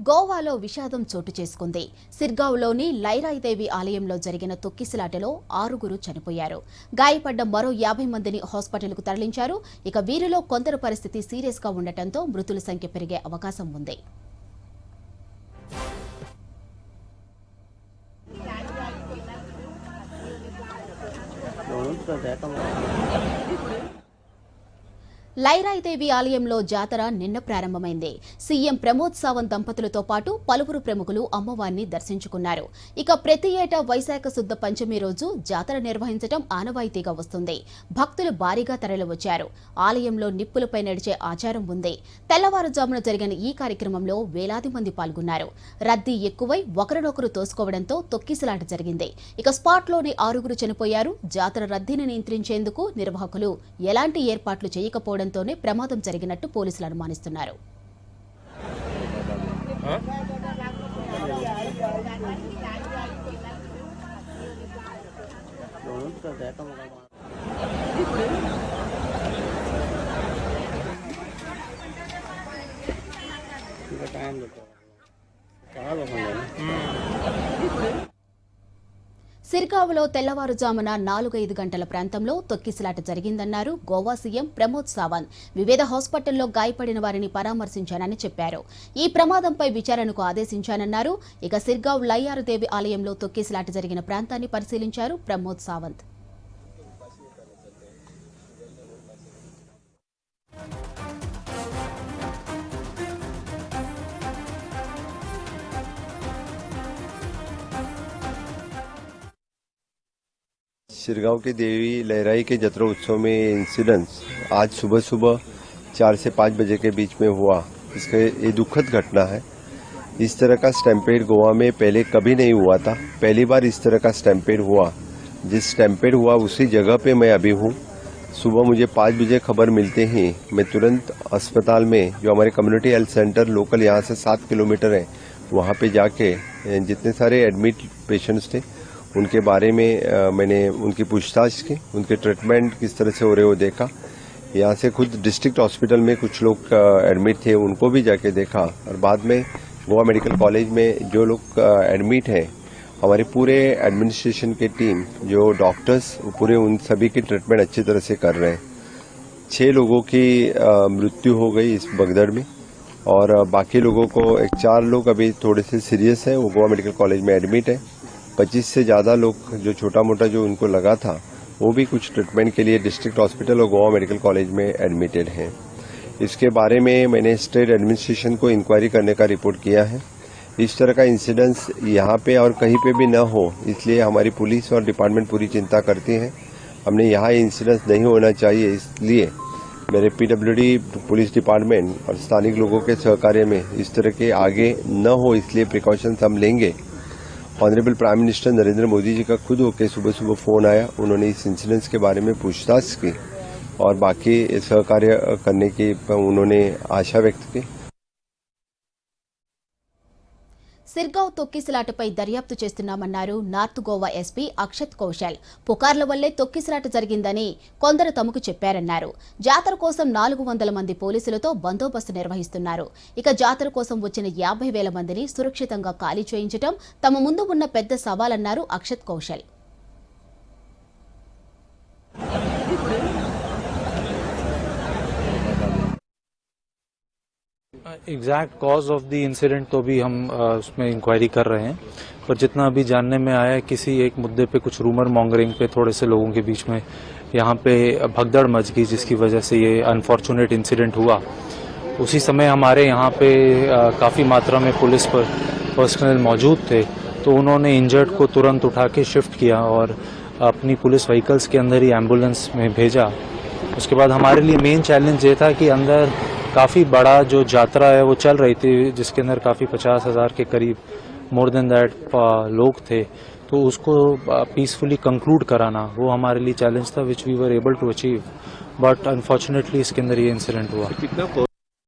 గోవాలో విషాదం చోటు చేసుకుంది. సిర్గావ్లోని లైరాయిదేవి ఆలయంలో జరిగిన తొక్కిసలాటలో 6 చనిపోయారు. గాయపడ్డ మరో 50 మందిని హాస్పిటల్కు తరలించారు. ఇక వీరిలో కొందరు పరిస్థితి సీరియస్ గా ఉండటంతో మృతుల సంఖ్య పెరిగే అవకాశం ఉంది. లైరాయిదేవి ఆలయంలో జాతర నిన్న ప్రారంభమైంది. సీఎం ప్రమోద్ సావంత్ దంపతులతో పాటు పలువురు ప్రముఖులు అమ్మవారిని దర్శించుకున్నారు. ఇక ప్రతి ఏటా వైశాఖ శుద్ధ పంచమి రోజు జాతర నిర్వహించడం ఆనవాయితీగా వస్తుంది. భక్తులు భారీగా తరలివచ్చారు. ఆలయంలో నిప్పులపై నడిచే ఆచారం ఉంది. తెల్లవారుజామున జరిగిన ఈ కార్యక్రమంలో వేలాది మంది పాల్గొన్నారు. రద్దీ ఎక్కువై ఒకరినొకరు తోసుకోవడంతో తొక్కిసలాట జరిగింది. ఇక స్పాట్లోని 6 చనిపోయారు. జాతర రద్దీని నియంత్రించేందుకు నిర్వాహకులు ఎలాంటి ఏర్పాట్లు చేయకపోవడంతోనే ప్రమాదం జరిగినట్టు పోలీసులు అనుమానిస్తున్నారు. సిర్గావ్లో తెల్లవారుజామున 4-5 గంటల ప్రాంతంలో తొక్కిసలాట జరిగిందన్నారు గోవా సీఎం ప్రమోద్ సావంత్. వివిధ హాస్పిటల్లో గాయపడిన వారిని పరామర్శించానని చెప్పారు. ఈ ప్రమాదంపై విచారణకు ఆదేశించానన్నారు. ఇక సిర్గావ్ లైయారుదేవి ఆలయంలో తొక్కిసలాట జరిగిన ప్రాంతాన్ని పరిశీలించారు ప్రమోద్ సావంత్. सिरगांव के देवी लहराई के जत्रा उत्सव में इंसिडेंस आज सुबह 4 से 5 बजे के बीच में हुआ। इसका ये दुखद घटना है। इस तरह का स्टैम्पेड गोवा में पहले कभी नहीं हुआ था। पहली बार इस तरह का स्टैम्पेड हुआ। जिस स्टैम्पेड हुआ उसी जगह पे मैं अभी हूँ। सुबह मुझे 5 बजे खबर मिलते ही मैं तुरंत अस्पताल में, जो हमारे कम्युनिटी हेल्थ सेंटर लोकल यहाँ से 7 किलोमीटर है, वहाँ पे जाके जितने सारे एडमिट पेशेंट्स थे उनके बारे में मैंने उनकी पूछताछ की, उनके ट्रीटमेंट किस तरह से हो रहे हो देखा। यहाँ से खुद डिस्ट्रिक्ट हॉस्पिटल में कुछ लोग एडमिट थे, उनको भी जाके देखा। और बाद में गोवा मेडिकल कॉलेज में जो लोग एडमिट हैं, हमारे पूरे एडमिनिस्ट्रेशन के टीम, जो डॉक्टर्स, पूरे उन सभी की ट्रीटमेंट अच्छी तरह से कर रहे हैं। 6 लोगों की मृत्यु हो गई इस भगदड़ में और बाकी लोगों को 4 लोग अभी थोड़े से सीरियस हैं, वो गोवा मेडिकल कॉलेज में एडमिट है। 25 से ज़्यादा लोग जो छोटा मोटा जो उनको लगा था वो भी कुछ ट्रीटमेंट के लिए डिस्ट्रिक्ट हॉस्पिटल और गोवा मेडिकल कॉलेज में एडमिटेड हैं। इसके बारे में मैंने स्टेट एडमिनिस्ट्रेशन को इंक्वायरी करने का रिपोर्ट किया है। इस तरह का इंसिडेंस यहाँ पे और कहीं पे भी न हो, इसलिए हमारी पुलिस और डिपार्टमेंट पूरी चिंता करती है। हमने यहाँ इंसिडेंस नहीं होना चाहिए, इसलिए मेरे PWD पुलिस डिपार्टमेंट और स्थानिक लोगों के सहकार्य में इस तरह के आगे न हो, इसलिए प्रिकॉशंस हम लेंगे। Honourable prime minister Narendra Modi ji का खुद होकर सुबह फोन आया, उन्होंने इस इंसिडेंस के बारे में पूछताछ की और बाकी सहकार्य करने की उन्होंने आशा व्यक्त की। సిర్గావ్ తొక్కిసలాటపై దర్యాప్తు చేస్తున్నామన్నారు నార్త్ గోవా ఎస్పీ అక్షత్ కౌశల్. పుకార్ల వల్లే తొక్కిసలాట జరిగిందని కొందరు తమకు చెప్పారన్నారు. జాతర కోసం 400 మంది పోలీసులతో బందోబస్తు నిర్వహిస్తున్నారు. ఇక జాతర కోసం వచ్చిన 50,000 మందిని సురక్షితంగా ఖాళీ చేయించడం తమ ముందు ఉన్న పెద్ద సవాలన్నారు Akshat Kaushal. Exact cause of the incident तो भी हम उसमें इंक्वायरी कर रहे हैं, पर जितना अभी जानने में आया है किसी एक मुद्दे पे कुछ रूमर मॉन्गरिंग पे थोड़े से लोगों के बीच में यहाँ पे भगदड़ मच गई, जिसकी वजह से ये अनफॉर्चुनेट इंसिडेंट हुआ। उसी समय हमारे यहाँ पे काफ़ी मात्रा में पुलिस पर पर्सनल मौजूद थे, तो उन्होंने इंजर्ड को तुरंत उठा के शिफ्ट किया और अपनी पुलिस व्हीकल्स के अंदर ही एम्बुलेंस में भेजा। उसके बाद हमारे लिए मेन चैलेंज ये था कि अंदर काफ़ी बड़ा जो यात्रा है वो चल रही थी, जिसके अंदर काफ़ी 50,000 के करीब मोर देन दैट लोग थे, तो उसको पीसफुली कंक्लूड कराना वो हमारे लिए चैलेंज था, which we were able to achieve, but unfortunately इसके अंदर ये इंसिडेंट हुआ।